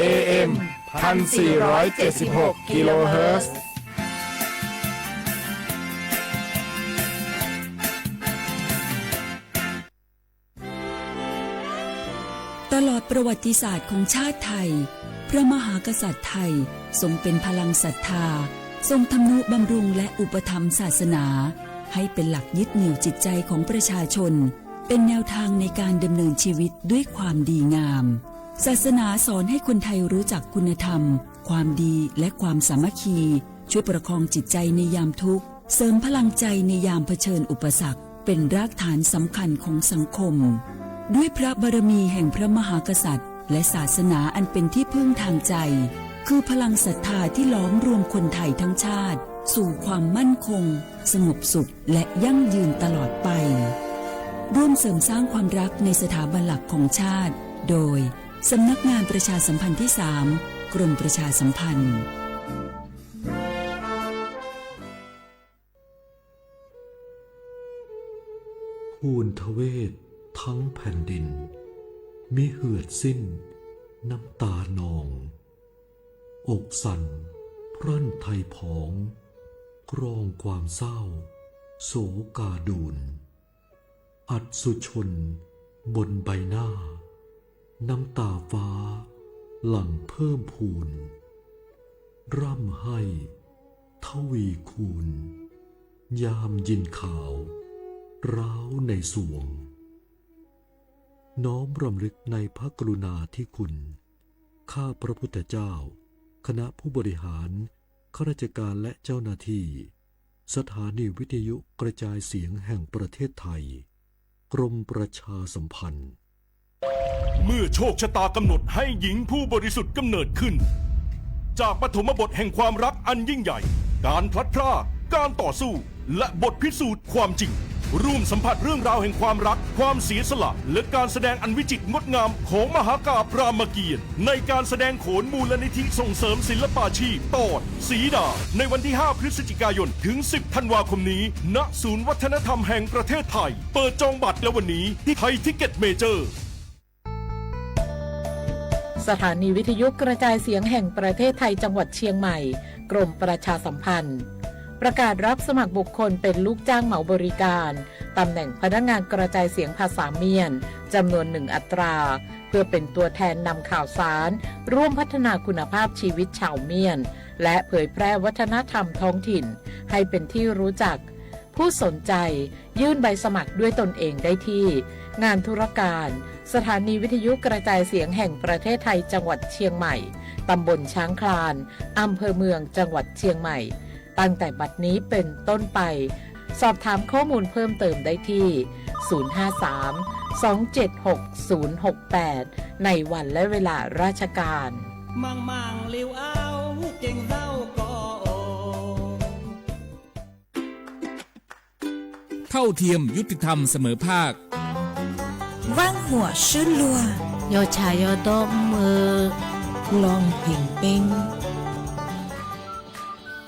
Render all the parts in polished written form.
AM 1476 กิโลเฮิรตซ์ตลอดประวัติศาสตร์ของชาติไทยพระมหากษัตริย์ไทยทรงเป็นพลังศรัทธาทรงทำนุบำรุงและอุปถัมภ์ศาสนาให้เป็นหลักยึดเหนี่ยวจิตใจของประชาชนเป็นแนวทางในการดำเนินชีวิตด้วยความดีงามศาสนาสอนให้คนไทยรู้จักคุณธรรมความดีและความสามัคคีช่วยประคองจิตใจในยามทุกข์เสริมพลังใจในยามเผชิญอุปสรรคเป็นรากฐานสำคัญของสังคมด้วยพระบารมีแห่งพระมหากษัตริย์และศาสนาอันเป็นที่พึ่งทางใจคือพลังศรัทธาที่ล้อมรวมคนไทยทั้งชาติสู่ความมั่นคงสงบสุขและยั่งยืนตลอดไปร่วมเสริมสร้างความรักในสถาบันหลักของชาติโดยสำนักงานประชาสัมพันธ์ที่ 3 กรมประชาสัมพันธ์ทูลทเวศทั้งแผ่นดินมิเหือดสิ้นน้ำตานองอกสั่นพรั่นไทยผองกรองความเศร้าโศกาดูนอัศชนบนใบหน้าน้ำตาฟ้าหลั่งเพิ่มพูนร่ำให้ทวีคูณยามยินข่าวร้าวในสวงน้อมรำลึกในพระกรุณาธิคุณข้าพระพุทธเจ้าคณะผู้บริหารข้าราชการและเจ้าหน้าที่สถานีวิทยุกระจายเสียงแห่งประเทศไทยกรมประชาสัมพันธ์เมื่อโชคชะตากำหนดให้หญิงผู้บริสุทธิ์กำเนิดขึ้นจากปฐมบทแห่งความรักอันยิ่งใหญ่การพลัดพรากการต่อสู้และบทพิสูจน์ความจริงร่วมสัมผัสเรื่องราวแห่งความรักความเสียสละและการแสดงอันวิจิตรงดงามของมหากาพย์รามเกียรติ์ในการแสดงโขนมูลนิธิส่งเสริมศิลปาชีพตอนสีดาในวันที่ 5 พฤศจิกายนถึง 10 ธันวาคมนี้ณศูนย์วัฒนธรรมแห่งประเทศไทยเปิดจองบัตรแล้ววันนี้ที่ไทยทิกเก็ตเมเจอร์สถานีวิทยุกระจายเสียงแห่งประเทศไทยจังหวัดเชียงใหม่กรมประชาสัมพันธ์ประกาศรับสมัครบุคคลเป็นลูกจ้างเหมาบริการตำแหน่งพนักงานกระจายเสียงภาษาเมียนจำนวน1 อัตราเพื่อเป็นตัวแทนนำข่าวสารร่วมพัฒนาคุณภาพชีวิตชาวเมียนและเผยแพร่วัฒนธรรมท้องถิ่นให้เป็นที่รู้จักผู้สนใจยื่นใบสมัครด้วยตนเองได้ที่งานธุรการสถานีวิทยุกระจายเสียงแห่งประเทศไทยจังหวัดเชียงใหม่ตำบลช้างคลานอำเภอเมืองจังหวัดเชียงใหม่ตั้งแต่บัดนี้เป็นต้นไปสอบถามข้อมูลเพิ่มเติมได้ที่053-276-068ในวันและเวลาราชการมังเลี้ยวเอาเก่งเศร้าก็เท่าเทียมยุติธรรมเสมอภาคว่างหัวชื่นลัวโยชายโยโตมือลองเพ่งเป้ง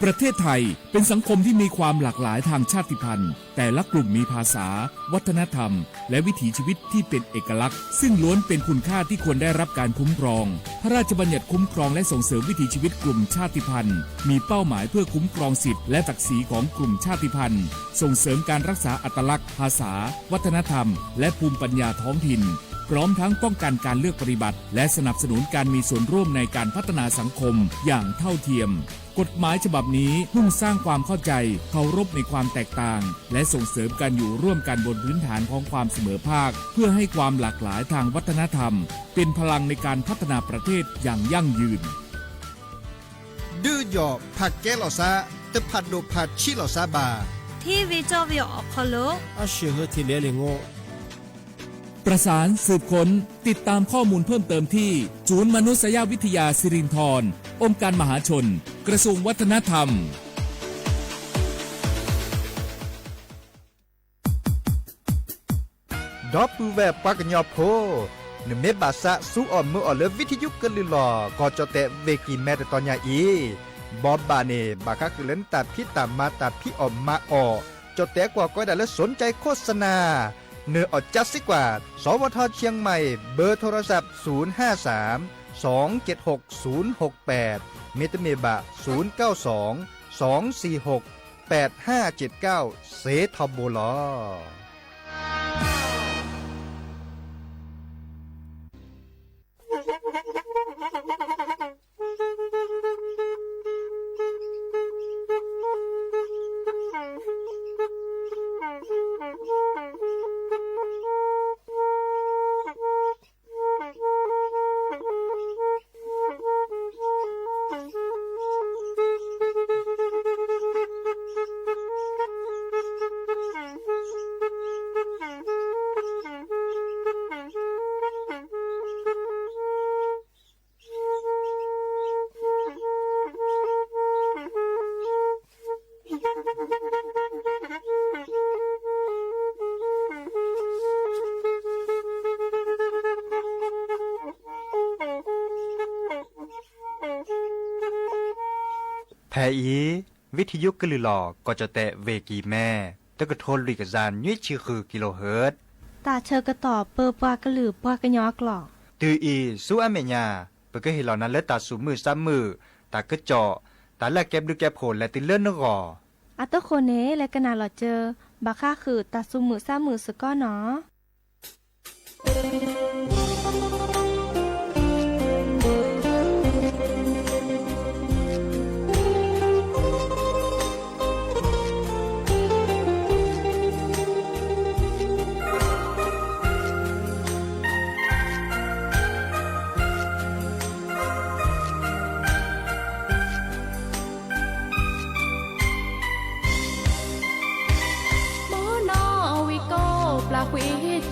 ประเทศไทยเป็นสังคมที่มีความหลากหลายทางชาติพันธุ์แต่ละกลุ่มมีภาษาวัฒนธรรมและวิถีชีวิตที่เป็นเอกลักษณ์ซึ่งล้วนเป็นคุณค่าที่ควรได้รับการคุ้มครองพระราชบัญญัติคุ้มครองและส่งเสริมวิถีชีวิตกลุ่มชาติพันธุ์มีเป้าหมายเพื่อคุ้มครองสิทธิและศักดิ์ศรีของกลุ่มชาติพันธุ์ส่งเสริมการรักษาอัตลักษณ์ภาษาวัฒนธรรมและภูมิปัญญาท้องถิ่นพร้อมทั้งป้องกันการเลือกปฏิบัติและสนับสนุนการมีส่วนร่วมในการพัฒนาสังคมอย่างเท่าเทียมกฎหมายฉบับนี้มุ่งสร้างความเข้าใจเคารพในความแตกต่างและส่งเสริมการอยู่ร่วมกันบนพื้นฐานของความเสมอภาคเพื่อให้ความหลากหลายทางวัฒนธรรมเป็นพลังในการพัฒนาประเทศอย่างยั่งยืนดื้อหยอกผักแก้หล่อซาตะผัดโดผัดชิหล่อซาบาที่วิจวิออกคโลอาเชื่อที่เลี้ยงโง่ประสานสืบค้นติดตามข้อมูลเพิ่มเติมที่ศูนย์มนุษยวิทยาสิรินธรองค์การมหาชนกระทรวงวัฒนธรรมดอปูแวปากญอโพนเมบาสะสู้อ่อนมืออ่อนเลวิทยุกันลือหลอก็จะเตะเวกีแม่ตอนยาอีบอบบาเนบาคักเล่นตัดพี่ตามมาตัดพี่ออมมาออจะเตะกว่าก็ได้และสนใจโฆษณาเนื้ออดจัดสิกว่าสวทเชียงใหม่เบอร์โทรศัพท์053 276-068 เมตรเมบะ 092-246-8579 เสทบโบลอแพอีวิทยุกลือหลอก็จะแตะเวกีแม่ตะกะโทนลุยกะจานยุ้ยชื่อคือกิโลเฮิรตซ์ตาเชอกระตอบเปอปากระหลือปากระยอกหลอก ตืออีสู้อเมญาเปก็เห็นเหล่านั้นและตาสูมือซ้ำมือตากระเจาะตาแลกแก็บดูแก็บโผลและติเลื่อนนกอ อัตโตโคเนและกะนาหลอเจอบาค่าคือตาซุมือซ้ามือสก้อเนาะ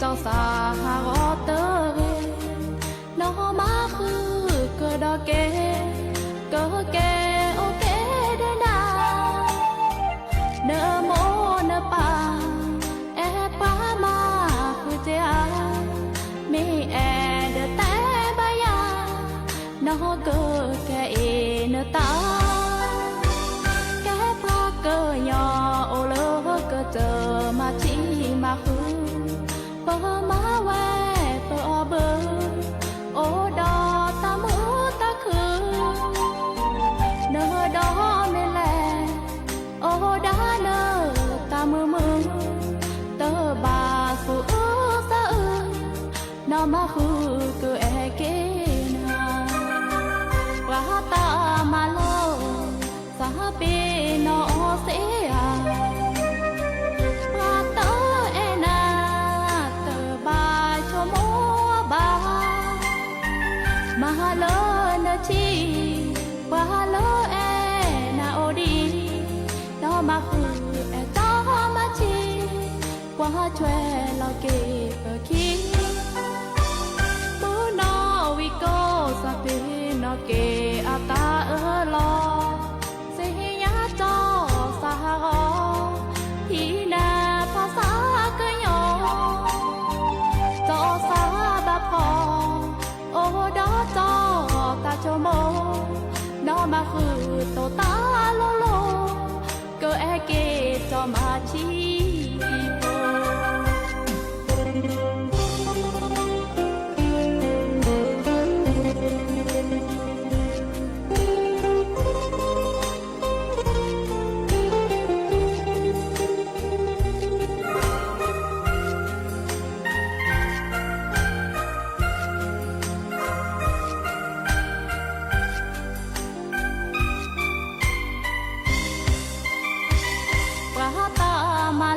เจ้าสาหากอเตอร์เวนอมาคือเกิดเกเกเกโอเกเดนาเนโมเนปาแอปามาคือเจ้ามีแอเดแต่บายานอเกแกเอเนตาแกปลาเกยอโอเลเกเจอมาชีมาคือเปอมาแวเปอเบอโอดอตามือตาคือเนอดอเมแลโอดาเนอตามือเตอบาสูสะนอมาคือเกเอเกนาว่าตามาโลสาปีนอเสียมาโลนาชีว่าโลเอนาโอดีนอมาคือเอจอมาชีว่าช่วยเราเก็บคิดมูนอวิโกสเปนอเกอาตาลอเสียจอสหรอที่นาภาษากะยอจอสาบะพอโอดอจอตาโจโมนอมาคือโตตาโลโลเกอแอเกจอมาชีโปว่าตามา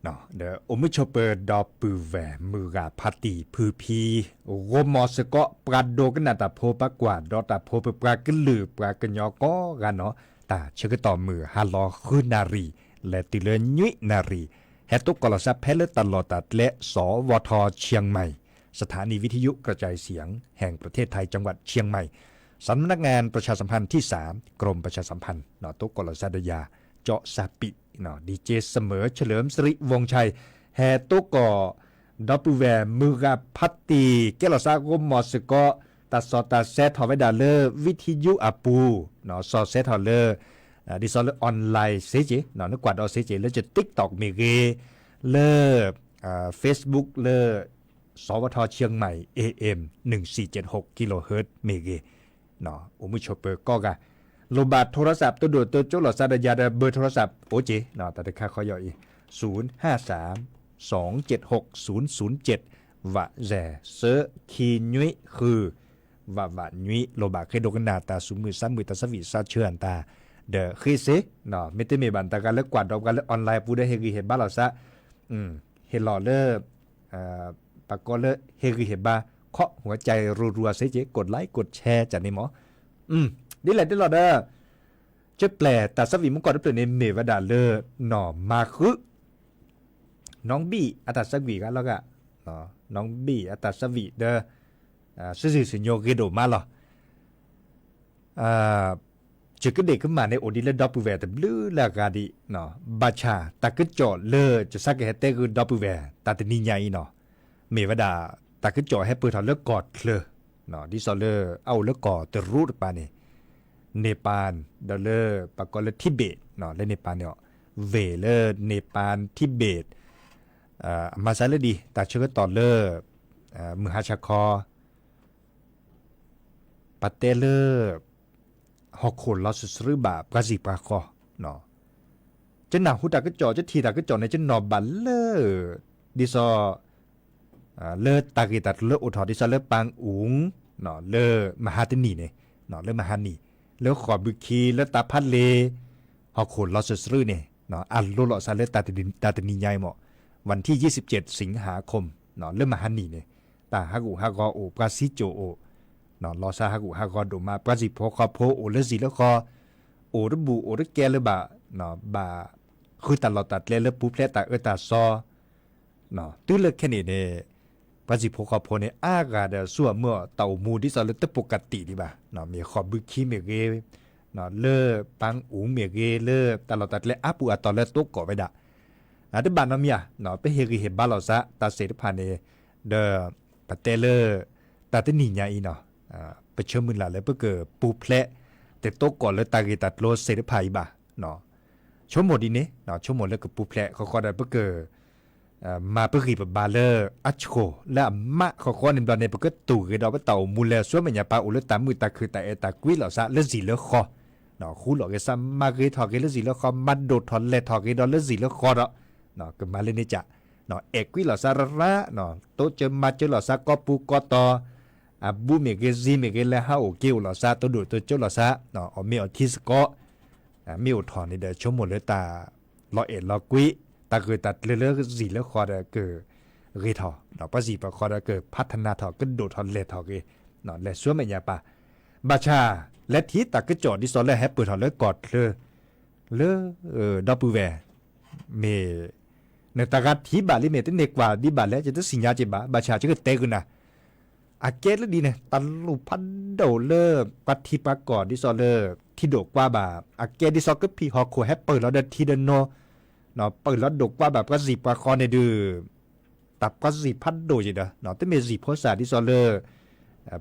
เนาะเดออมุชเปอร์ดอปูแวมือกาพาติพือพีโกมอสก็ปราโดกันนาตาโพปากว่าดอตาโพเปปรากันลือปรากันยอก็กันเนาะตาเชกต่อมือฮาลอคืนนารีและติเลยุยนารีแฮตุกลซับเพลตลอดตัดและสวทเชียงใหม่สถานีวิทยุกระจายเสียงแห่งประเทศไทยจังหวัดเชียงใหม่สำนักงานประชาสัมพันธ์ที่3กรมประชาสัมพันธ์เนาะตุกลซัดยาเจาะซาปิเนาะดีเจเสมอเฉลิมสิริวงชัยแฮตุกดับเบิลแวมือกาพัตตีเกลซากมมอสก็ตัดสอดตัดเซตทอไว้ดาเลอร์วิทยุอาปูเนาะสอดเซตทอเลอร์ดิซอลออนไลน์เซจิเนาะนึกกว่าดอเซจิแล้วจะ TikTok มีเกเลอFacebook เลอสวทเชียงใหม่ AM 1476กิโลเฮิรตซ์เมเกเนาะอุมุชเปอร์ก็กะโลบาทโทรศัพท์ตัวโดดตัวโจหลอดซาดยาเบอร์โทรศัพท์โอเจเนาะแต่ค่าขอย่อย053 276 007วะแจเซคีนุยคือวะนุยโลบาเคโดกันนาตาสุมือซ้ำมือตาสวิซาเชื่อนตาเดอคือเซเนาะไม่ได้มีบันตาการเลิกกวาดดอกกันเลิกออนไลน์ปูได้เฮกีเห็นบ้าเราซะเห็นหล่อเลิกปากก็เลิกเฮกีเห็นบ้าเคาะหัวใจรัวๆเซเจกดไลค์กดแชร์จากนี่หมอนี่แหละที่เราเด้อจะแปลแต่สวีมุกก่อนได้เปลี่ยนในเมวดาเลอหน่อมาคือน้องบี้อัตสวีกันแล้วก็น้องบี้อัตสวีเด้อซื่อสิโยเกโดมาหรอจะก็เด็กขึ้นมาในโอดีเลดับเบิลแวร์แต่บลูลากาดิเนาะบาชาตะกึจ่อเลอจะสักแค่เตคือดับเบิลแวร์ตาตนิญาอีเนาะเมวดาตะกึจ่อให้เปิดทางเลิกกอดเลยเนาะดิซอเลอเอาเลิกกอดแต่รูดปานี่เนปาลดอลเลอร์ปากอลทิเบตเนาะและเนปาลเนี่ยเวเลอร์เนปาลทิเบตมาซาเลดีตาเชื่อต่อเลอร์มือฮาชาคอปาเตเลอร์ฮอกโคนลอสสรือบาปราซิปาคอเนาะจะหนาหูตากระจอจะทีตากระจอในจะนอบัลเลอร์ดิซอเลอตากิตัดเลออุทอดิซอเลอปังอุงเนาะเลอมหาตนีเนี่ยเนาะเลอมหานีแล้วขอบุคีแล้วตาพัดเลฮอกโคนลอสสรืเนี่ยเนาะอัลโลลอซาเลตาตนีใหญ่หมอวันที่27สิงหาคมเนาะเริ่มมหานีเนี่ยตาฮักอุฮักอโอปราซิโจโอเนาะลอซาฮักอุฮักอโดมาปราซิโพคอโพโอเลซิแล้วคอโอระบุโอระแกเลบะเนาะบาคือตลอดตัดเลปูเพลตาตาซอเนาะตื้อเลแค่นี้เนี่ยปราซิโพคอโพเนี่ยอากาเดซัวเมื่อเต่ามูที่ซอเลตปกติดิบะเนาะมีขอบึกขี้เมเกเนาะเลปังอุงเมเกเลตลอดตัดเลอาปูอะตอเลตกก่อไปดะอาทิตย์บานน้ำยาเนาะไปเฮกิเฮบาลอซะตาเสดพานีเดอปะเตเลอร์ตาตนิญาอีเนาะไปเชื่อมือหลาเลยเพื่อเกิดปูเพลแต่โตก่อนเลยตากิตัดโลเสดพายบะเนาะชั่วโมงดีนี้เนาะชั่วโมงแล้วกับปูเพลเขาก็ได้เพื่อเกิดมาเพื่อกีบบาเลอร์อัชโคและมะเขาก็นิมดอนในเพื่อตู่คือดอกเต่ามูเลส่วนมันยาปาอุลตามือตาคือตาตากวิลอซะเลสีเลคอเนาะคู่หลอกกันซ้ำมาคือถอดกันเลสีเลคอมัดโดดถอนเลถอดกันดอเลสีเลคอเนาะเนาะก็มาเล่นนี่จ้ะเนาะเอกวิลอซาระเนาะโตเจอมาเจอลอซาก็ปูก็ตอบูเมเกซีเมเกเลฮาโอเกลลอซาตัวดูตัวเจอลอซาเนาะเอาเมอทิสก็เมอถอนนี่เดชั่วโมงเลยตาลอเอ็ดลอกุยตาเกิดตัดเลือสีเลคอเดเกิดเรทอเนาะภาษีปะคอเดเกิดพัฒนาถอก็โดดถอนเลถอเกเนาะและส่วนแม่ยาปะบาชาและทีตากระจอดที่ซอลและแฮปเปิดถอนเลยกอดเลดับเบิลแวเมในตากาทีบาลิเมตเนกว่าดีบาแล้วจะต้องสิญญาจิบาบาชาจะก็เตกุนะอาเกตแล้วดีเนี่ยตันลูพันโดเลอร์ปัทิปากอดที่ซอเลอร์ที่โดกว่าบาอาเกตที่ซอก็พีฮอโคแฮปเปิดแล้วเดทีเดนโนเนาะเปิดแล้วดกว่าแบบก็สีปาคอนในดื้อตับก็สีพันโดจิเด้อเนาะแต่เมสีโพสาที่ซอเลอร์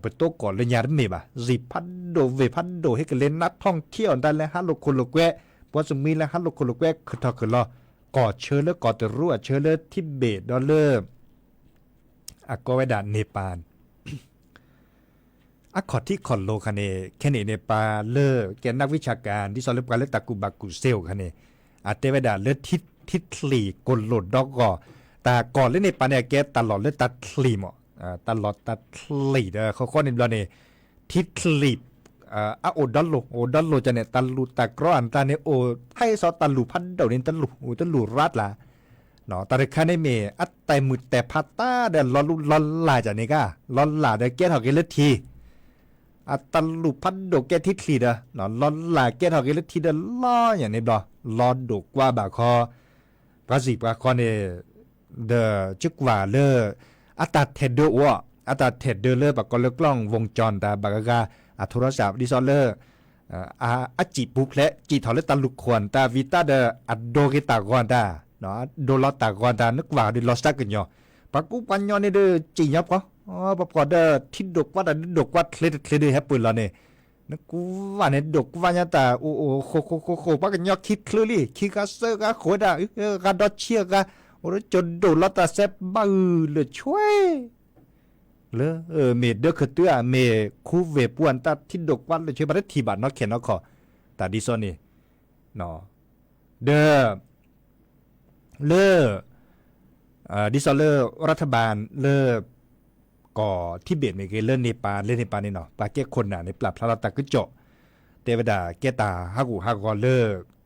เปิดโต๊ะก่อนเลยยาเมบะสีพันโดเวพันโดให้กันเล่นนักท่องเที่ยวได้แล้วฮัลโหลคนโลกแวพอสมีแล้วฮัลโหลคนโลกแวคือทอคือรอกอดเชื้อแล้วกอดตะรั่วเชื้อแล้วทิเบตดอลเลอร์ก็ไว้ด่านเนปาลขอที่คอนโลคันเนแค่เนปาลเลอร์แกนักวิชาการที่สอนเรื่องการเล่นตะกุบากุเซลคันเนเตไว้ด่านเลือดทิศลีกลโหลดดอกก่อแต่ก่อนเล่นเนปาลเนี่ยแกตลอดเล่นตัดลีหมอตลอดตัดลีดเขาข้อนิมดอนเนทิศลีโอดัลโลจะเนี่ยตันลูตากรอนตาเนี่ยโอให้ซอตันลูพันเดาเนี่ยตันลูรัดละ เนาะตาเดคันในเมอัตแต่มุดแต่พัตตาเดลลอนลาจากนี้ก็ลอนลาเดเกตหอกเกลทีอัตลุพัดโดเกตทิทลีเดเนาะลอนลาเกตหอกเกลทีเดล้ออย่างนี้บ่ลอนดกว่าบาคอภาษีบาคอเนี่ยเดจึกว่าเลออัตเทเดอวะอัตเทเดเลอปากกอลกล้องวงจรแต่บากกาโทรศัพท์ดิซอลเลออาจิปุเพลจิทอเลตาลุควรตาวิตาเดอโดกิตากอนตาเนาะโดลตากอนตานึกว่าดิลอสตากันยอปากูปัญญาเนี่ยเดจิยับก็ปากกอเดทิดกว่าดกว่าเคลดแฮปปี้ละเนี่ยนึกว่าเนี่ยดกว่าเนี่ยตาโอ้โคปากันยอคิดคลือลี่คิกาเซกาโคดากาดอเชียกาโอ้จนโดลตาเซบบ้าเลยช่วยเลเมเดอคือตัวเมคูเวปวนตาทิดกว่าเลยช่วยบาร์ทีบาร์นอเข็นนอขอแต่ดิซอนี่เนาะเดเลดิซอเลรัฐบาลเลก่อที่เบียดเมเกเลเนปาลนี่เนาะปาเก้คนน่ะในปรับพระตะกุจโจเทวดาเกตาฮากูฮากอเล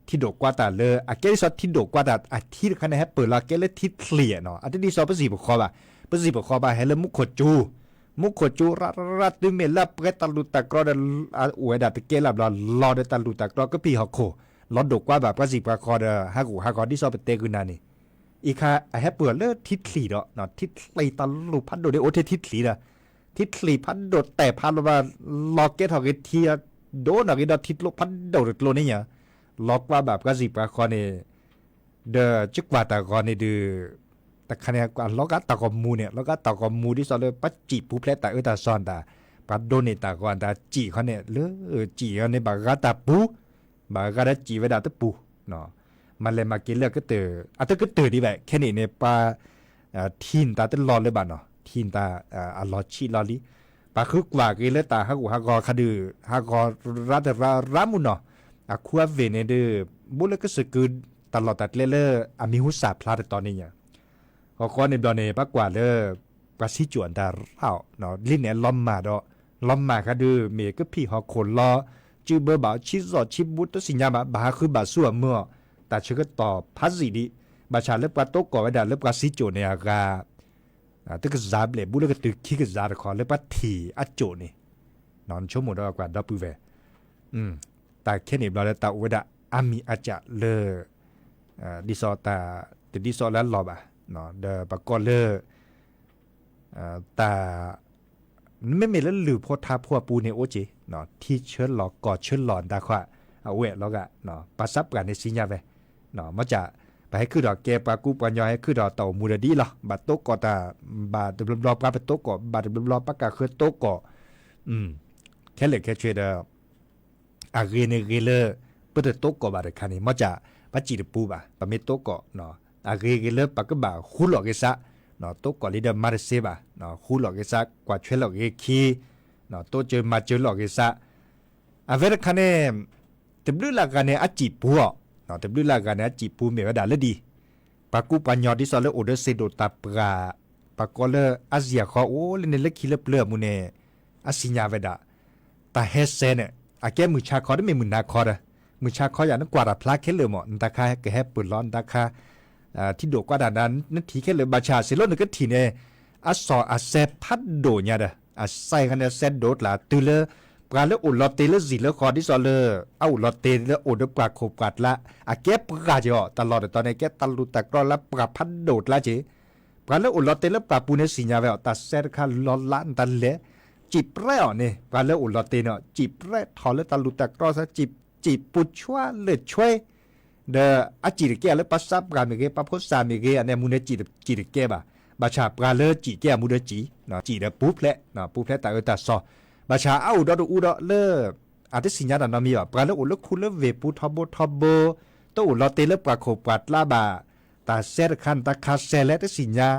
ที่ดกกว่าตาเลอะเกลิซอที่ดกกว่าตาอาที่คันให้เปิดละเกลที่เคลียเนาะอันที่ดิซอประสิบคอบะประสิบคอบะให้เลมุขจูรัดดิเมลับเกตาลุตะกรอดอวยดาตะเกลับรอเดตาลุตะกรอก็พี่ฮอโคลอดดกกว่าแบบประสิบคอเดฮากูฮากอดิซอเปเตกุนานี่อีกค่ะให้เปิดเลทิเคลีเนาะทิเคลีตาลุพัดโดเดโอเททิเคลีนะทิเคลีพัดโดแต่พัดว่าลอเกตฮอกเทียโดนอะไรดทิโลพัดโดดโลนี่เนี่ยล็อกว่าแบบก็สิบคอเนี่ยเดจึกว่าตะกอนเนี่ยดือแต่คะแนนกว่าล็อกตะกอมูเนี่ยล็อกตะกอมูที่สอนเลยปัจจิปูเพลตะตาซอนตาปัดโดนตะกอนตาจีเขาเนี่ยเลือจีเขาเนี่ยบากาตาปูบากาตาจีเวดาตะปูเนาะมันเลยมากินเลือกก็เตออาจจะก็เตอดีแบบแค่นี้เนี่ยปลาทีนตาตะลอเลยบ้านเนาะทีนตาลอชีลอลีปลาคึกว่ากินเลยตาฮักกูฮักกอคดือฮักกอรัตรามุนเนาะอาคัวเวเนเดอบุลก็สกุลตลอดตัดเลออามิหุสาพลาดตอนนี้เนี่ยก็ในตอนนี้ปักกว่าเลอปราซิจวนตาเราเนาะลิ้นเนี่ยล้อมมาดอล้อมมาค่ะดือเมก็พี่ฮอคนล้อจื้อเบอร์บ่าวชิซอชิบุตสิญญาบาคือบาสัวเมื่อแต่ชื่อก็ต่อพัสดีบาชาเล็บปลาโตก่อไว้ได้เล็บปลาซิจวนเนี่ยก็ตึกซาเบลบุลก็ตึกขี้ก็ซาคอเล็บปลาทีอัจโจนี่นอนชั่วโมงดอกว่าดับปูเวแต่แค่นี้เราได้ตาอุดะอามีอาจจะเลอดิซอตาแต่ดิซอแล้วหลอบเนาะเดปากอเลแต่ไม่มีแล้วหรือพอทาพัวปูในโอจิเนาะที่เชิญหลอกกอดเชิญหลอนตาขวาเอาเวะแล้วก็เนาะปัสสับกันในสิญญาเวเนาะมันจะไปให้คือดอกแกปากูปัญญาให้คือดอกเต่ามูลดีหรอบาโตกอตาบาดบลอบปาโตกอบาดบลอบปากกาคือโตกอแค่เหล็กแค่เชื่อเดอาเกเนเกเลเปิดโต๊ะก่อบาร์คันนี้มาจากปัจจิตปูบะปะเมโต๊ะก่อเนาะอาเกเกเลปากก็บ่าคูหลอกเกษะเนาะโต๊ะก่อลีเดอร์มาร์เซบะเนาะคูหลอกเกษะกว่าช่วยหลอกเกคีเนาะโต๊ะเจอมาเจอหลอกเกษะอาเวรคันนี้เต็มด้วยหลักการเนี่ยอาจิปูเนาะเต็มด้วยหลักการเนี่ยอาจิปูเมวดาเลดีปากูปัญญาที่สอนเลโอเดเซโดตาปราปากก็เลอาเซียขอโอ้เลนเลคิเลเปลือมุเนอาสิญาเวดาตาเฮเซเนี่ยอาแกมือชาคอได้ไม่มือนาคอร์มือชาคออย่างนั้นกว่าพลาเคเลยหมดตาคาแกแฮปปืนร้อนตาคาที่โดกว่าด่านนั้นนั่นทีแค่เลยบาชาเซโลนึกก็ทีเนี่ยอาสออาเซพัดโดเนี่ยเด้ออาใส่กันเนี่ยเซโดดละตือเลปลาเลอุลอเตเลสีเลคอที่ซอเลเอาอุลอเตเลโอเดปลาโคกัดละอาแกปกาจ่อตลอดตอนนี้แกตลุตะกรอละปลาพัดโดดละเจปลาเลอุลอเตเลปลาปูเนสิญญาเวอตาเซรคาลอลันตันเลจีบแร่เนี่ยปลาเลอุลอเตเนาะจีบแร่ทอเลตลุตะกรอซะจีบปุชัวเลช่วยเดอจีรแกเลปัสซับกาเมเกปะพุสาเมเกอันเนี่ยมูเนจีรแกบ่บาชาปลาเลจีแกมูเดจีเนาะจีเดปุ๊บแหละเนาะปุ๊บแหละตาตาซอบาชาเอาดอดูอุดอเลอาทิสิญญาดันมีปลาเลอุลคุเลเวปุทบทบโตอุลอเตเลปลาโคปัดลาบาตาเซรคันตาคาเซเลตสิญญา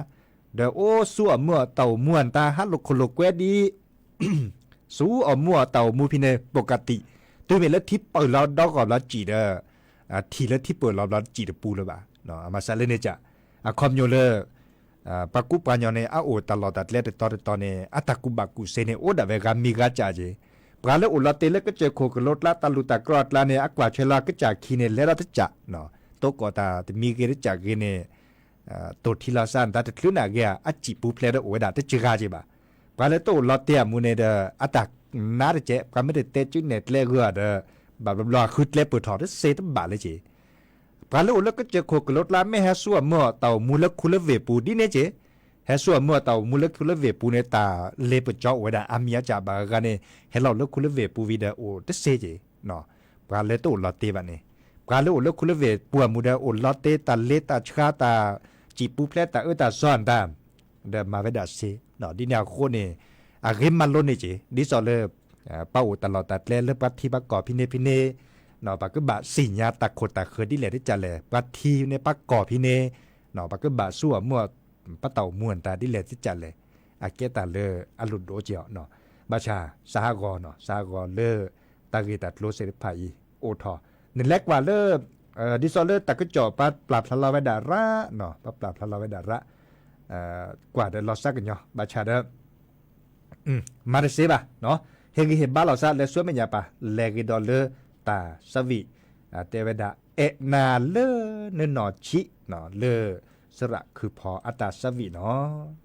เดอโอสัวเมื่อเต่าม่วนตาฮัลโลโคโลเกดี สู้อมัวเต่ามูพิเนปกติตัวเวลาที่เปิดเราดอกกับเราจีเดอทีละที่เปิดเราจีเดปูเลยบ่าเนาะมาซาเลเนจะคอมโยเลปากุปัญญาเนอาโอตลอดตัดเล็ดตอนเนอัตกุบักุเซเนโอดาเวกามิกาจาเจปลาเลอุลาเตเลก็เจโคกรถละตาลุตากรอดลาเนอักว่าเชลาก็จากคีเนเลราตจะเนาะโตกอตาตมีเกรจากเกเน ตัวที่เราสั่นแต่คลื่นหนักแกอัจจิปูเพลดโอ้ยด่าแต่จืดกาจีบ่าปลาเลยตัวลอเตียมูเนเดอัตักน่าจะเจ็บก็ไม่ได้เตะจุดเน็ตเลยก็เดแบบรอคืดเล็บปวดท้องที่เซตบาเลยจีปลาเลยแล้วก็เจอโคกรถลาไม่ให้สัวมั่วเต่ามูลคุลเวปูดีเนจีให้สัวมั่วเต่ามูลคุลเวปูในตาเล็บจ่อโอ้ยด่าอามีอาจ่าบากันเนี่ยให้เราเลิกคุลเวปูวิดาโอ้ที่เซจีเนาะปลาเลยตัวลอเตียบันเนี่ยปลาเลยแล้วคุลเวปัวมูดาโอ้ลอเตตาเลตาชาตาจีปูเพลตาตาซ้อนตามเดมาเวดาเซเนาะดีแนวโคเนี่ยอาเกมมันล้นนี่จีดิสอเลเป้าตลอดตัดเล่เลือปัดที่ปักกอพิเนพิเนเนาะปักก็บะสิญญาตักโคตักเคยดิแหละที่จะเลยปัดทีในปักกอพิเนเนาะปักก็บะสั่วมั่วปัดเต่าม่วนตาดิแหละที่จะเลยอาเกตาเลอลุดโดเจียวเนาะบาชาสหกรเนาะสหกรเลตากีตัดโลเซริพายโอทอนี่เล็กว่าเลดิสอเลตักก็จ่อปัดปรับพลาเวดาระเนาะปรับพลาเวดาระกว่าเดลอซักกันเนาะบาชาเดมาเรเซบะเนาะเฮกิเฮบาลอซาเลสวเมญาปะเลกิดอเลตาสวิเตเวดาเอนาเลเนนอชิเนาะเลสระคือพออัตตาสวิเนาะ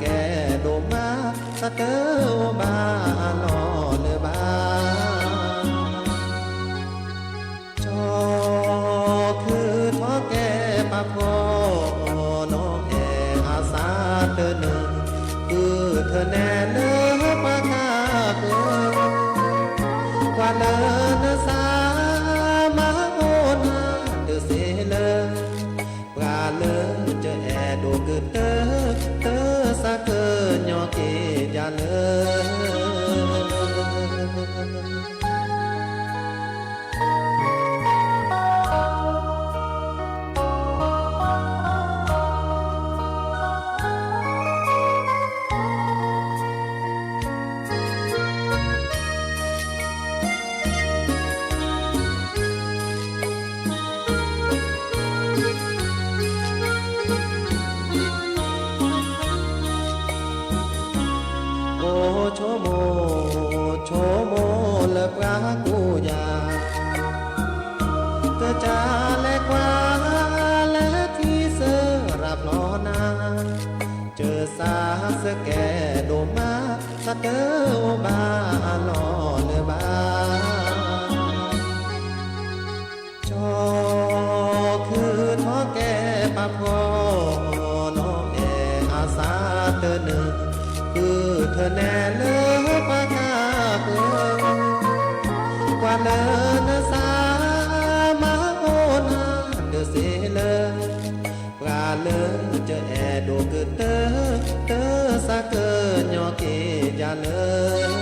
แกโดมาสะเตอบาลอเลบาจอคือท้อแกปะพอน้องแออาสาเตอหนึ่งคือเธอแน่เนื้อปะคาเกินกว่าเดินสามาโอนเดือเสเลปลาเลเจอแอโดเกิดsa cơ nhỏ kê gia lớnสแกโดมาสะเตอบาลอเลบาจอคือท้อแกปะพอน้องแออาสาเตอหนึ่งคือเธอแน่เลือปะคาเกินกว่าเลินสามาโอนเดือเสเลยปลาเลินเจอแอโดเกิดเตอsa cơ nhỏ kê gia lớn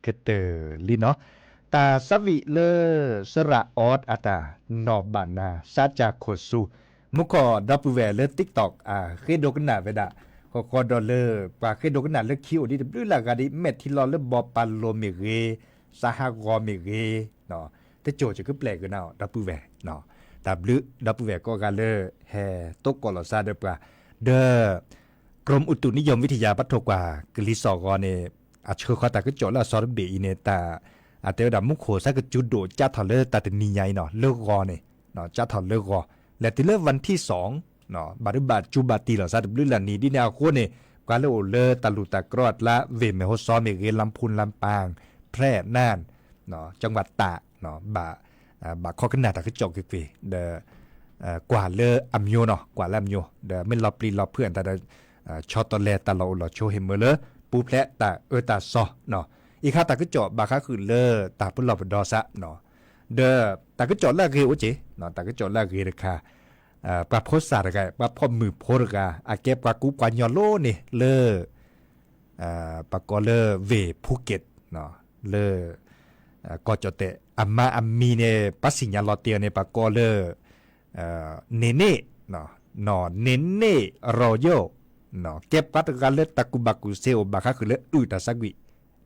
กเตอลิเนาะตาสวิเลสระออดอาตานอบบานาซาจาโคซูมุขอดับเวเล TikTok เคโดกนาเวดาขอดอลเลอร์ปาเคโดกนาเลคิวดิบลือลากาดิเมทิลอเลบอปัลโลเมเรสหกอเมเรเนาะแต่โจจะคือแปลกกันเอาดับเวเนาะดับเวก็กาเลแฮตกกอลซาเดปลาเดกรมอุตุนิยมวิทยาปัทโทกว่ากลิสอกอเนี่ยอาเชื่อข้อตาก็จอแล้วซอร์เบอีเนี่ยตาอาเตอดามุขโขซะก็จุดโดจ้าทอเลตาตนีใหญ่เนาะเลิกกอเนี่ยเนาะจ้าทอเลิกกอและที่เลิกวันที่2เนาะบาริบาจูบาตีเหล่าซาดบลือลันนี้ดิแนวโคเนี่ยกาเลโอเลตาลุตากรอดละเวเมโฮซอเมเกลำพูนลำปางแพร่น่านเนาะจังหวัดตากเนาะบาข้อขนาดตาก็จอกกี่เดกว่าเลอัมโยเนาะกว่าลำโยเดไม่รอปรีรอเพื่อนแต่ชอตอแลตาเราโชเฮมเมเลปูแพละตาตาซอเนาะอีข้าตาก็จอบาค้าคือเลตาพุ่นหลบดอซะเนาะเดตาก็จอดละเกโอเจเนาะตาก็จอดละเกราคาปะโพสาระกะปะพ่อมือโพระกะอาเก็บกว่ากูกว่ายอโลนี่เลปะกอเลเวภูเก็ตเนาะเลก็จอเตอัมมาอัมมีเนี่ยปัสสิญญาลอเตียเนี่ยปะกอเลเนเน่เนาะเนเน่รอโยเนาะเก็บปัตกันเลตะกุบักุเซโอบาค้าคือเลตาสักวิ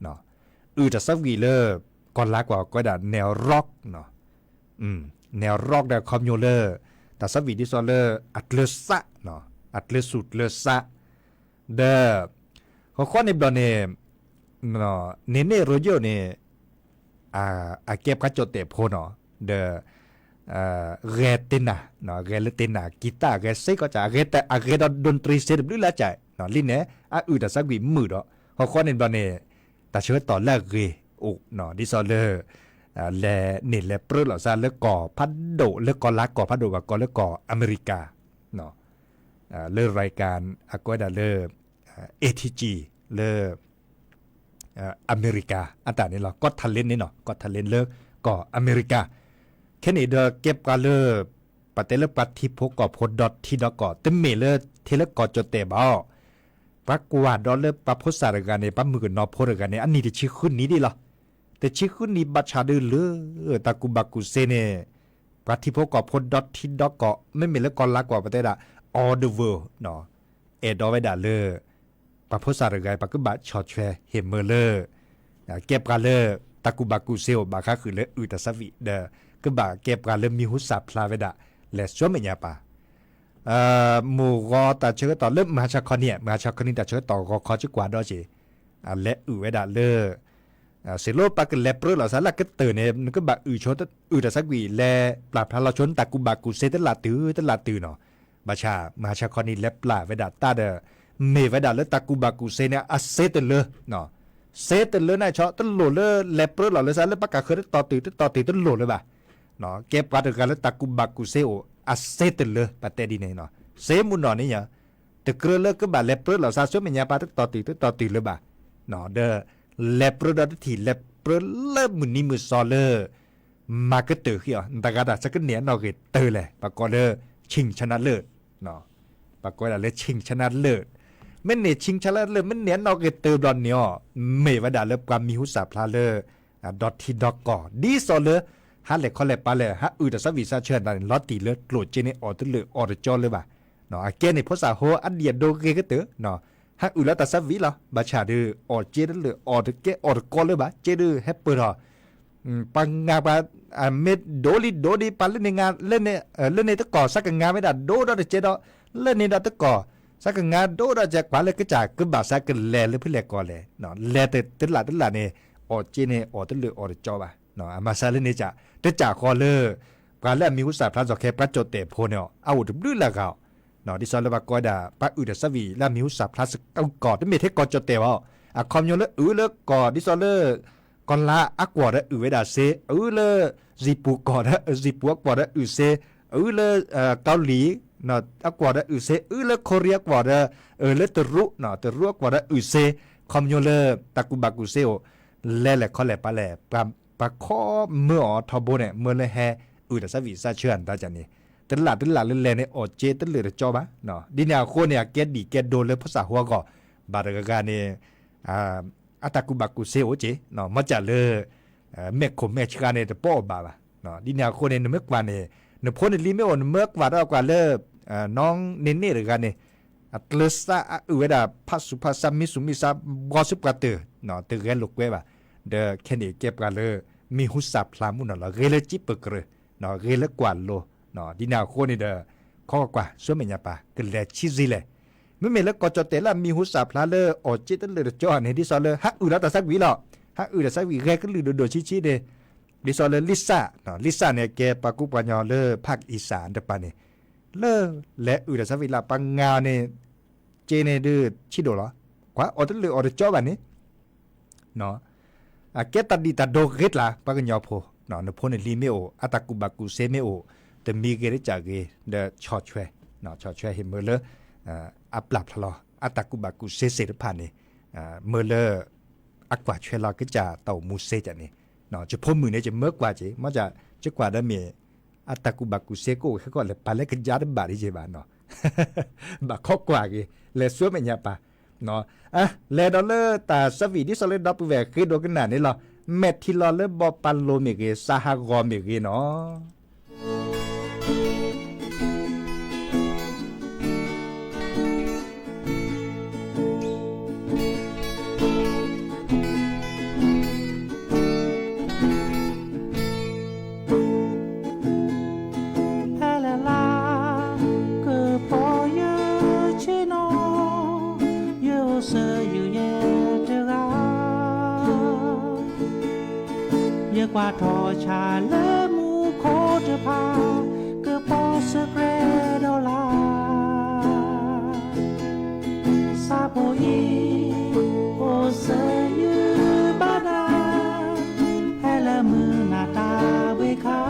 เนาะตาสักวิเลก่อนลากว่าก็ได้แนวร็อกเนาะแนวร็อกได้คอมโยเลตาสักวิดิซอเลอัตเลสะเนาะอัตเลสุดเลสะเดข้อในบลเนี่ยเนาะเนเน่โรโยเนี่ยเก็บกัจจเตโพเนาะเดเรตินาเนาะเรตินากีตาร์เรเซก็จะเรตดนตรีเสร็จหรือละใจเนาะลินเนี่ยตาสักวิมือดอกข้อในบลเนี่ยตาเชื่อต่อแรกเรโอเนาะดิซอเลแลเนแลเปรเหล่าซาเลก่อพัดโดเลก่อลักก่อพัดโดกับก่อเลก่ออเมริกาเนาะเลรายการก็ได้เลATG เลอเมริกาอันต่างนี้เราก็ทันเล่นนี่เนาะก็ทันเล่นเลก่ออเมริกาแค่นี้เดเก็บกันเลปะเตเลปัดที่พกก่อพดดอทที่ดอกก่อเต็มเมเลเทเลก่อจดเตบเอาปักกวาดดอลเลปับพสารกันในปั๊มมือกันนอพดกันในอันนี้ที่ชื่อขึ้นนี้ดีหรอแต่ชื่อขึ้นนี้บัชชาดือเลตะกุบักกุเซเนปัดที่พกก่อพดดอทที่ดอกก่อไม่เมเลก่อลักกว่าประเทศอะ all the world เนาะดอไว้ด่าเลปับพสารกันปักกบัดช็อตแชร์เฮมเมเลเก็บกันเลตะกุบักกุเซลบาค้าคือเลตาสวิเดก็บาเก็บกันเลมีหุสับพลาเวดาและสวมเมียปาหมู่กอตาเชื้อต่อเริ่มมาชาคอเนี่ยมาชาคอนี่ตาเชื้อต่อก็ขอจุกว่าดอจีและเวดาเลเสโลปากเลเปรเหล่าสารก็เตือนเนี่ยมันก็บาชนตาสักวีและปราบพลาชนตะกุบักกุเซตลาตือเนาะมาชาคอนี่และปลาเวดาตาเดเมเวดาและตะกุบักกุเซเนี่ยอัเซตเลเนาะเซตเลนายชอต้นโหลเลเลเปรเหล่าเลยสารและปากกาเคยต่อตือต้นโหลเลยบ่าเนาะเก็บปัดกันแล้วตะกุบักกุเซโออัเซตเลปะเตดีเนี่ยเนาะเซมุนเนาะนี่เนี่ยแต่เกลือเลิกก็บ่าเลเปรเหล่าซาช่วยเมียปาต่อตือเลยบ่าเนาะเดเลเปรดอทีเลเปรเลมุนนี่มือซอเลมาก็ตือขี้อ่ะแต่กระดาษสักเนี่ยเนาะเกเตอเลยปากกอเลชิงชนะเลิศเนาะปากกอเลชิงชนะเลิศไม่เนี่ยชิงชนะเลิศไม่เนี่ยเนาะเกเตอดอนเนี่ยเมวดาเลความมีหุสาพลาเลดอทที่ดอกก่อดีซอเลฮัลเลคอลเลปาเลฮะตาสวิซาเชิญดันลอตตีเลโกรธเจเนออตเลออดจอเลยบ่าเนาะแกนี่ภาษาโฮอันเดียโดเกก็เตอเนาะฮะแล้วตาสวิล่ะบาชาดืออดเจเดเลออดเกออดกอเลยบ่าเจดือแฮปเปอร์ปังงาบาเมดโดลีปาเล่นในงานเล่นในตะก่อสักงานไม่ได้โดดเจดเล่นในตะก่อสักงานโดดจะกว่าเลยก็จากก็บ่าสักแลเลยเพื่อแลก่อเลยเนาะแลตลาดเนี่ยอดเจเนออดเลออดจอบ่าเนาะมาซาเลนี่จะแต่จากคอเลปลาและมีหุสาพลาจอแค่ปลาโจเตโพเนาะเอาดุบลื้อละเขาเนาะดิซอลบากอดาปลาดสวีและมีหุสาพลาสเอากอดไม่เทกอโจเตว่าคอมโยเลเลกอดิซอลกอนละอักวอดเวดาเซเลซิปูกอดซิปูกอดเซเลเกาหลีเนาะอักวอดเซเลโคเรียกวอดเลตรุเนาะตรุกวอดเซคอมโยเลตะกุบักุเซโอและคอเลปาเลปะข้อเมื่อทบเนี่ยเมื่อเลยแฮตาสวิซาเชื่อนตาจันนี่ตลาดเล่นในอเจตเลจอบ้าเนาะดิเนี่ยโคเนี่ยเกตดีเกตโดนเลยภาษาหัวก็บาดการเนี่ย อาตากุบักกุเซโอเจเนาะมาจากเลยแม่คมแม่ชกาเนี่ยจะป้อบาเนาะดินยาคนเนี่ยเมื่อกว่าเนี่ยเนื้อพ้นในลิเมออนเมื่อกว่าเรากว่าเลยน้องเนเน่หรือกันเนี่ยอัตลสะอุเวดาพัสุภาษามิสุมิซาบอสุกาเตอเนาะตื่นกันลุกเว้บ่เดอแค่นี้เก็บกันเลยมีหุสับพลามุนเนาะเกลจิปเกรเนาะเกลกว่าโลเนาะดินยาคนเนี่ยเดอข้อกว่าส่วนไม่ยาปะเกลชิซิเลยเมื่อเมแล้วก็จะเตละมีหุสับพลาเลออจิตเลอจอเนี่ยที่ซอเลฮักอุระตาสักวิหรอฮักอุระสักวิเกก็ลือโดชิเดดิซอเลลิซ่าเนาะลิซ่าเนี่ยแกปากุปัญญาเลอภาคอีสานเดปาเนี่ยเลอและอุระสักวิลาปังงาเนี่ยเจเนดือชิโดเหรอกว่าออดเลอออดจอบันนี้เนาะแกตัดดีตัดโดเกตละปังญาโพเนาะเนพนลีเมโออาตากุบักุเซเมโอแต่มีเกเรจากเกเดชอช่วยเนาะชอช่วยเห็นเมื่อเลอัปลับทะเลาอาตากุบักุเซเซรผ่านนี่เมื่อเลอักว่าช่วยเราก็จะเต่ามูเซจันนี่เนาะจะพ่อมือเนี่ยจะเมื่อกว่าจีมันจะกว่าได้เมียอาตากุบักุเซโก้เขาก็เลยไปแล้วก็ยัดบาดที่เจบานเนาะบักข้อกว่ากีเลยสวยไม่ยาปะเนาะเลยดอลเลอร์แต่สวีที่สเลดดับแวกคือโดกันหนานี่หรอเม็ดที่รอเลบอปันโลเมกีซาฮากอเมกีเนาะกว่าทอชาเลมูโคเธอพาเกือบพอสเกรดอลาซาโปอีโอเซยูบานาแฮลมือนาตาเวคา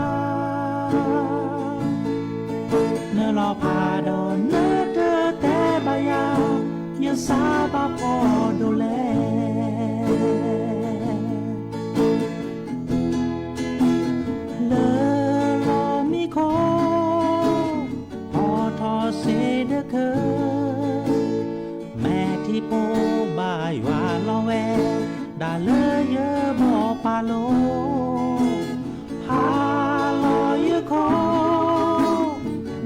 เนลอพาดอนเนเธอแต่บายาเยซาบาพอดูแลแม่ที่โปบายว่าลอแวดาเลยเยอะบอปาโลพาลอยเยอะคอ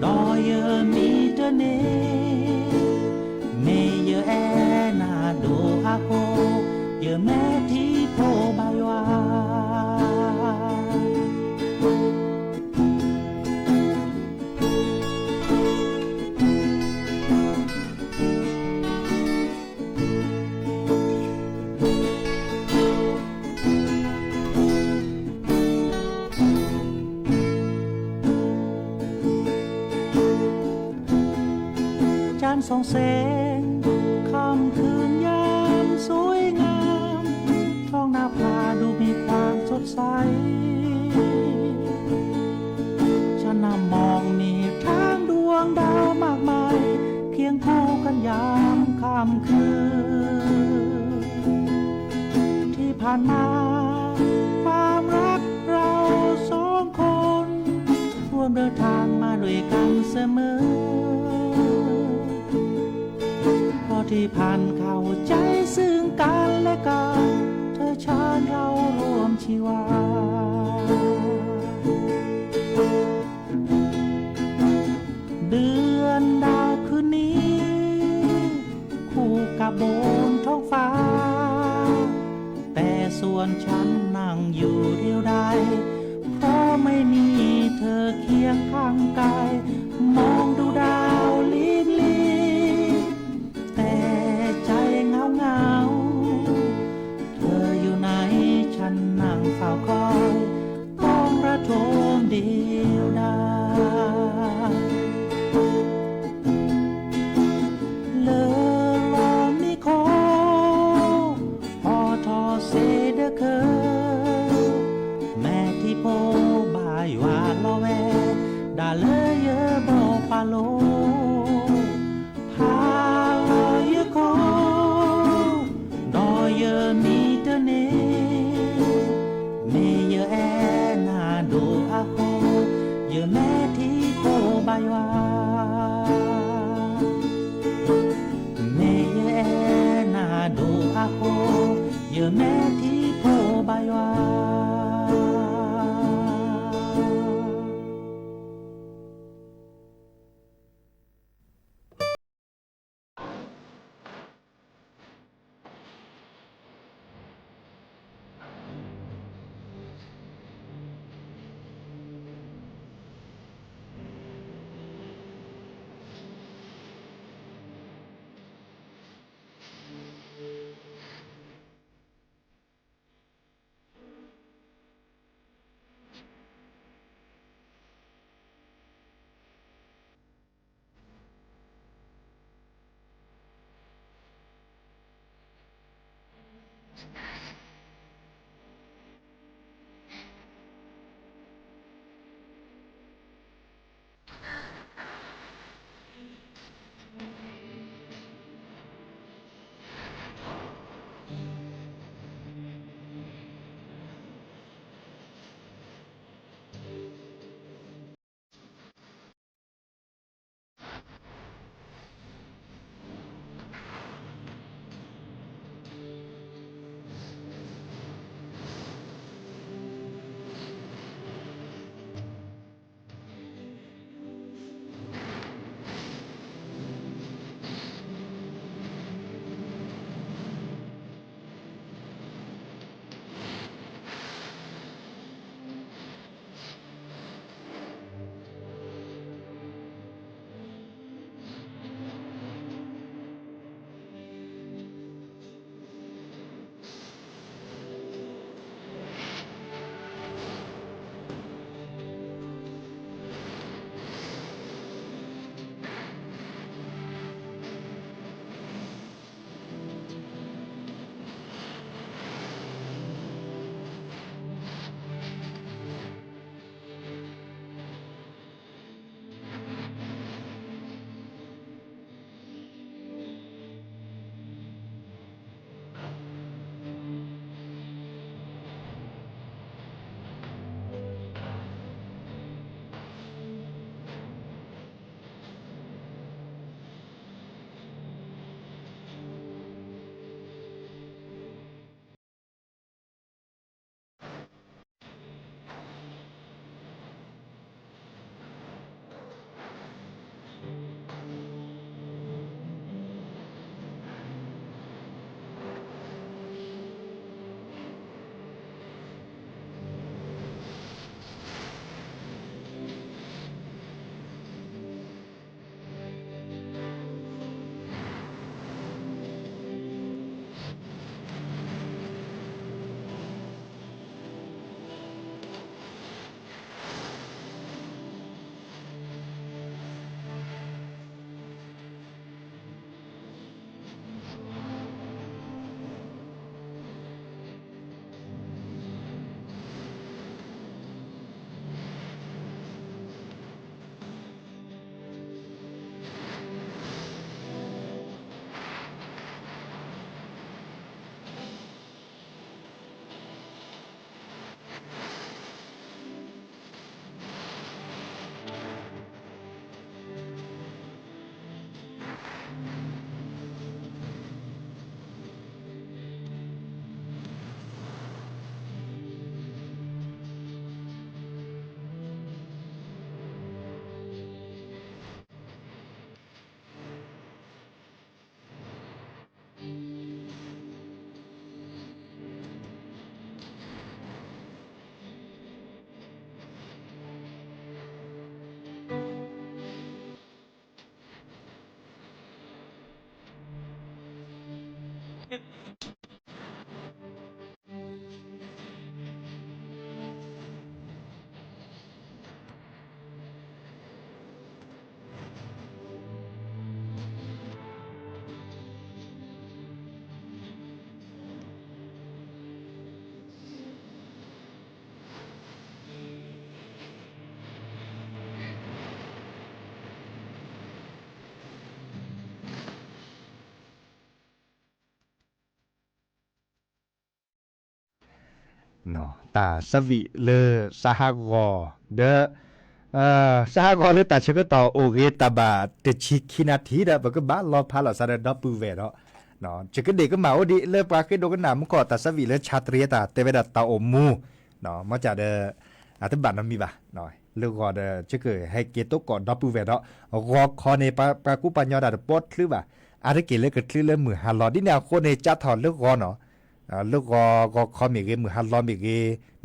ดอยเยอะมีเตเนเมเยอะแอนาโดอาโคเยอะแม่ที่โปบายว่าส่องแสงค่ำคืนยามสวยงามท้องนาพาดูมีความสดใสฉันนำมองมีทางดวงดาวมากมายเคียงคู่กันยามค่ำคืนที่ผ่านมาความรักเราสองคนร่วมเดินทางมาด้วยกันเสมอที่ผ่านเข้าใจซึ่งกันและกันเธอชานเราร่วมชีวาเดือนดาวคืนนี้คู่กับบนท้องฟ้าแต่ส่วนฉันนั่งอยู่เดียวดายเพราะไม่มีเธอเคียงข้างกายมองดูดาวลิบลิบแต่ใจเงาเงาเธออยู่ไหนฉันนั่งเฝ้าคอยก้องระทมเดียวดายเลอลอมิโคออทอเซเดเคอแม่ที่โพบายว่าลอแวดาเลเยบอปาโลพาลอยโคดอยเยมีเตเนเมเยแอนาโดอาโคเยแม่ที่โพบายว่าเมเยแอนาโดอาโคเย อแม่ที่โพบายวาเนาะตาสวิเลอสหกอเดสหกอเลตาเชก็ต่อโอเกตาบาเตชิคินาทีดะบก็บาลอพาลอซาดะดอปูเวเนาะ เนาะจะก็เด็กก็มาว่าดิเลิกปลาก็โดนกันหนามันก็ตัดสวีเลิกชาตรีตาเตเวดาตาอมมูเนาะมาจากเดอาทิตย์บัตรนั้นมีบ่ะหน่อยเลิกก็เดจะเกิดให้เกตุก่อนดับปูเวดรอคอในปลากูปัญญาดาปอดหรือบ่ะอาทิตย์เกเลิกเกิดเรื่องมือฮัลโหลดิแนวคนในจัดถอดเลิกก็เนาะเลิกก็คอมีเกมือฮัลโหลมีเก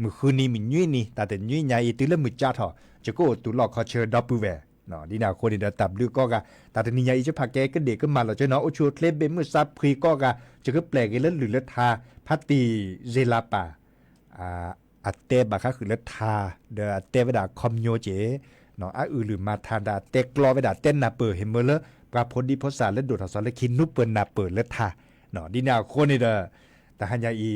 มือคืนนี้มียุ่ยนี่แต่ยุ่ยใหญ่ตีเรื่องมือจัดถอดจะก็ตุลอกเขาเชิญดับปูเวเนาะดินาคนเดตับลือก็กะแต่ทีนี้ยาอีจะพาแกก็เด็กก็มาแล้วจะเนาะโอชูเคลเบมือซับพรีก็กะจะก็แปลกเรื่องหรือเลือดทาพัตติเจลาปาอัตเตบะค่ะคือเลือดทาเดออัตเตเวดาคอมโยเจเนาะอื่นหรือมาทานดาเตกลอเวดาเต้นนาเปิดเห็นเมื่อเลปราพลดีพศาและโดดทศและคินนุเปิลนาเปิดเลือดทาเนาะดินาคนนี่เดอแต่หันยาอี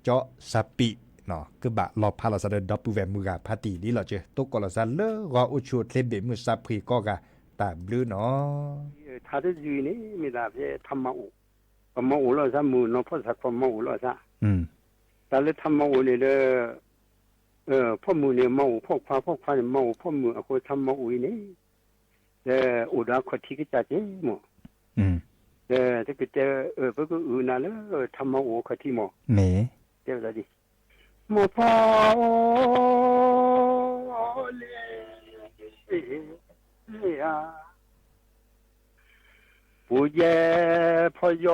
เจาะสปิเนาะคือบะรอพาเราซะเดดับปูแวมือกะพาตีนี่เราเจตกกอลซะเลรออุชูเคลเบมือซับพรีก็กะตาบลือเนาะ他的语呢没大别他妈我，他妈我了啥木那破啥破妈我了啥，但是他妈我呢的，破木呢妈我破夸的妈我破木或他妈我呢，我那块提个价钱么，这个不过那了他妈我块提么，没，对不对？莫怕嘞呀。不也怕呀，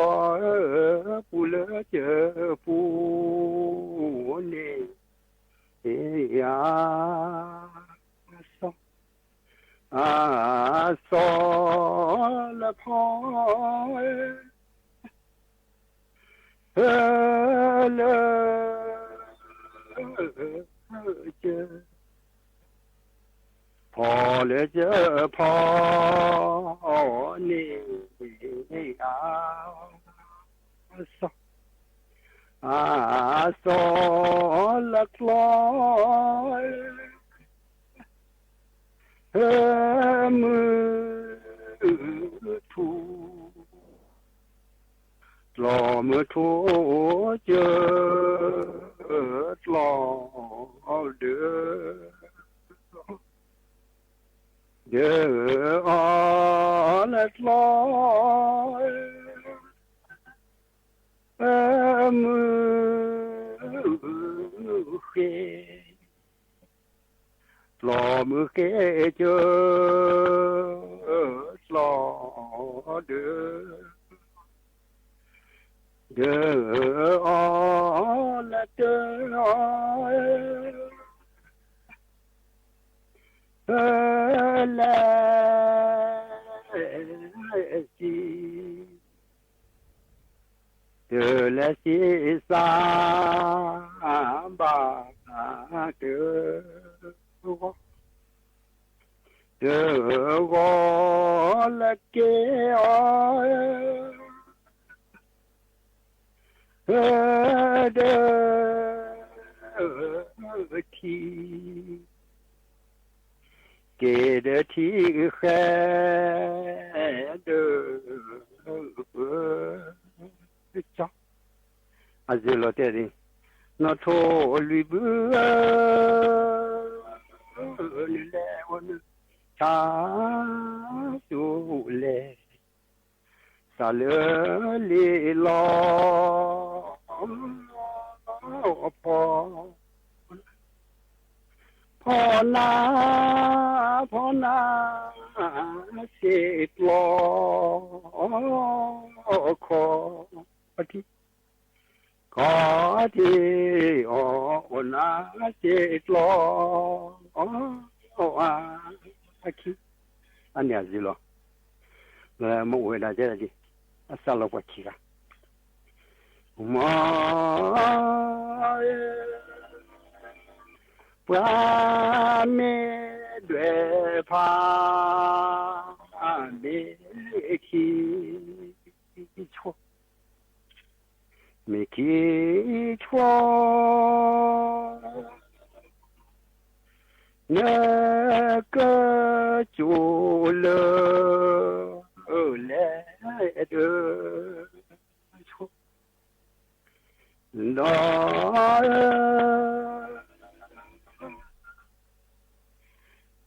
不了这不呢，哎呀，少了怕了这。พอเลยเจอพอนี่สอละคลอยมือถูหล่อมือถูเจอหล่อเด้อละคลอยมือเกหล่อมือเกเจอหล่อเด้อละเด้อละสิละสิสาบาเด้อละเกเด้อทีเกเดที่แค่เด้อจ้าอาเจลเตดินอโทลุบนี่แหละวันชาสูเลสาเลลีลอพอนาเสกลอขอที่อนาเสกลอคิอันนี้สิล่ะแล้วมั่วได้เจอดิสารพัดขี้ละมาปราเมดพาเมคีชัวเมคีชัวเนกจูเลเลเดชัวลอ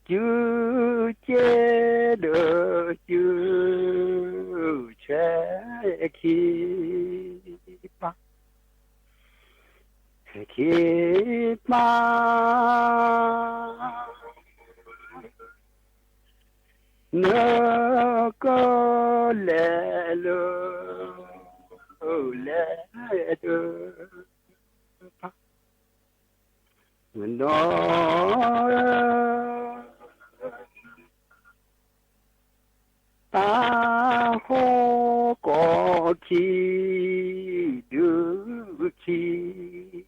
จูเจเดจู却去吧，去吧，那个来了，来的吧，那。大河过去流去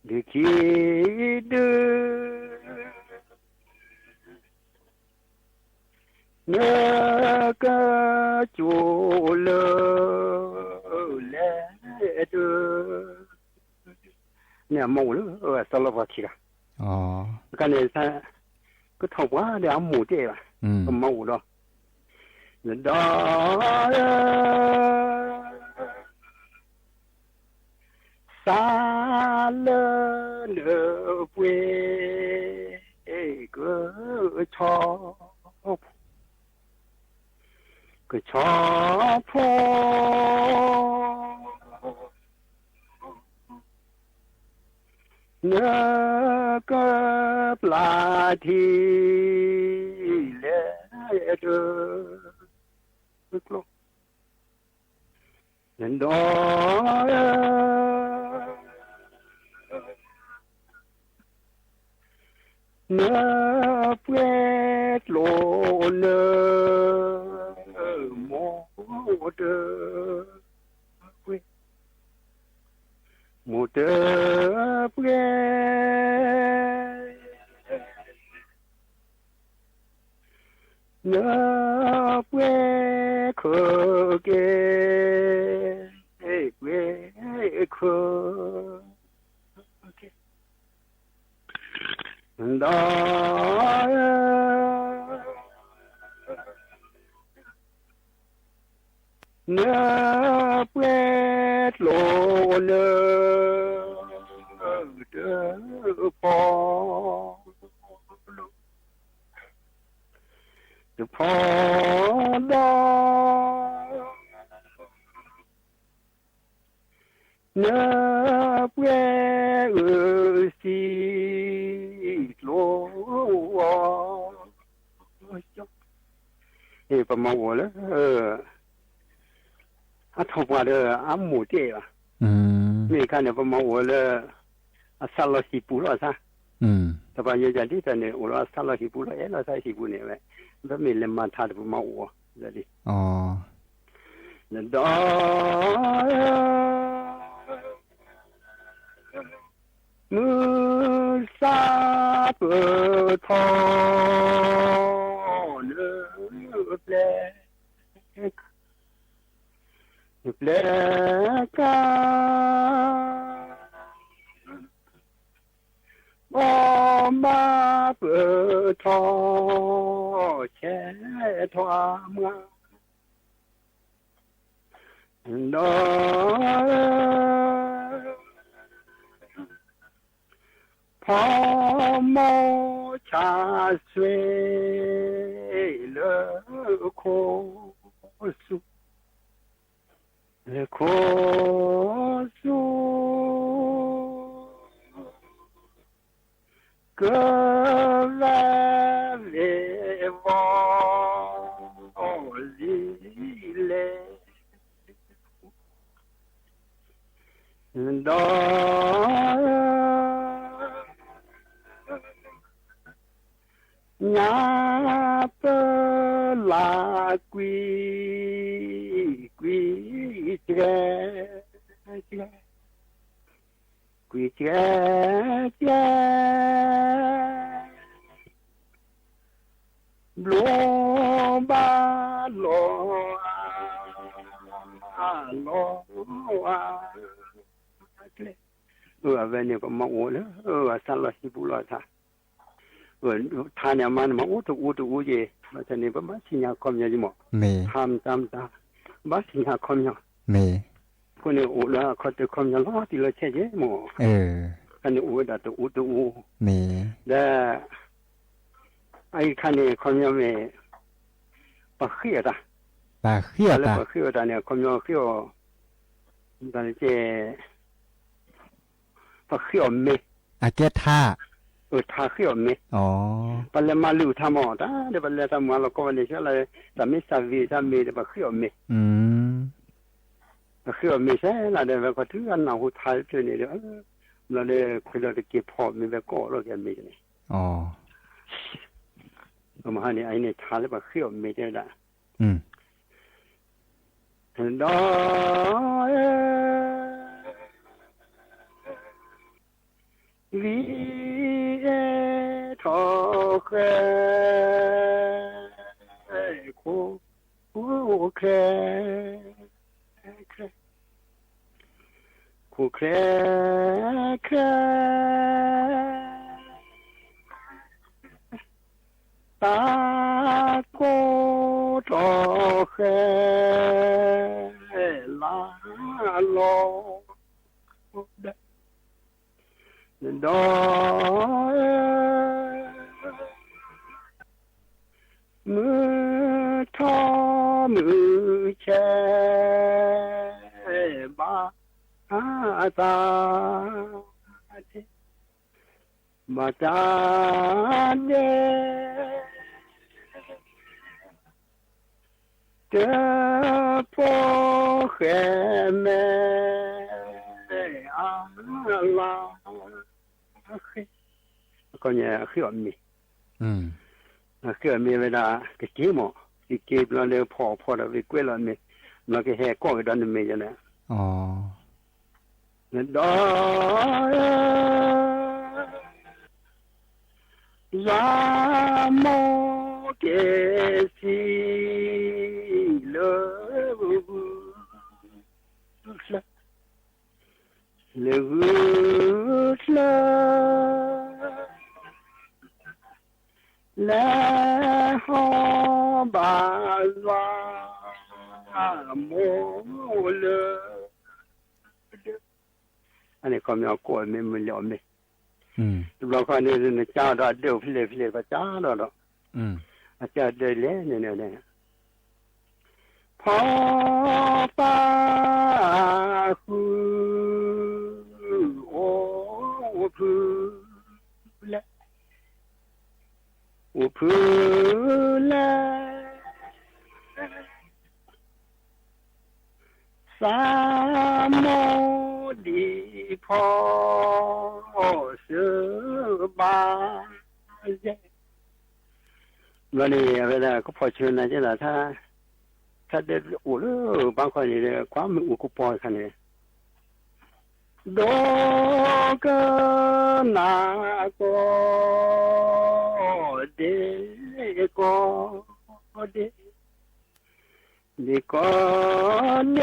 流去的，那个做了来的，你冇了，少了不去了。哦，刚才他个头发两亩地吧。没有了，那杀了那鬼个草坡，个草坡，那个垃圾嘞。人多那不落那没得会没得不那不可给不可给，那那不落了的跑。就跑到那边儿西路啊，哎，不嘛我了，头发的母的啊，你看的不嘛我了，杀了西部了噻，他把人家的呢，我说杀了西部了，哎，那在西部呢喂。他没人嘛，他都不骂我这里。哦，那到我啥不讨了不来干，我嘛不讨。切托嘛，那泡沫茶水了棵树，了棵树，个来来往里来，那伢不拉归归家家。归家家，罗巴罗啊罗啊，对，问那个嘛我了，三了西部了他，他那嘛嘛我都也，我在那边嘛新疆看见的嘛，没，他们嘛新疆看见，没。คนนี้อุละเขาจะคำยันล้อที่เราเช่นนี้มั้งคันนี้อุดาตัวอุมีแล้วไอ้คันนี้คำยันเมื่อป把黑的，把黑把的黑的呢，可能黑，但是把黑没，อาเกท่า他黑没。 อ๋อ 把那马路他嘛，但是把那他马路搞那些来，咱们啥为啥没的把黑没， อืม 黑没噻，那的个这个那户他这里的，那的回来的给跑没被搞了个没的。 อ๋อ 我们喊你哎你查了把黑没的了。 อืม đó vì thọ khê cô khê cô khê khê ta cô trò khê la lo đó mưa tho mưa che ba ta mà ta đê tớ po khẽ mê la coi như khi ở mi, อืม khi ở mi vậy là cái kế mà cái kế là đều phò là vì quê là mi, là cái hè có cái đó là mi vậy nè, อ๋อ đó là một cái gì lỡ lẽ ho bà loa mô lơ anh này còn nhỏ của mình liệu mình อืม เราคนนี้เนี่ยจ้าเราเดือดเพลก็จ้าเราเนาะ อืม จ้าเดือดเลยเนี่ยพอป้าคูโอ้พูละโอ้พูละสามโมดีพอเสือบาเย่วันนี้เวลาก็พอเชิญนะจ๊ะล่ะถ้าเด็กโอ้โหบางคนเนี่ยความมืออุกปอยคันเนี่ยดอกนาโกเดโกเดโกเน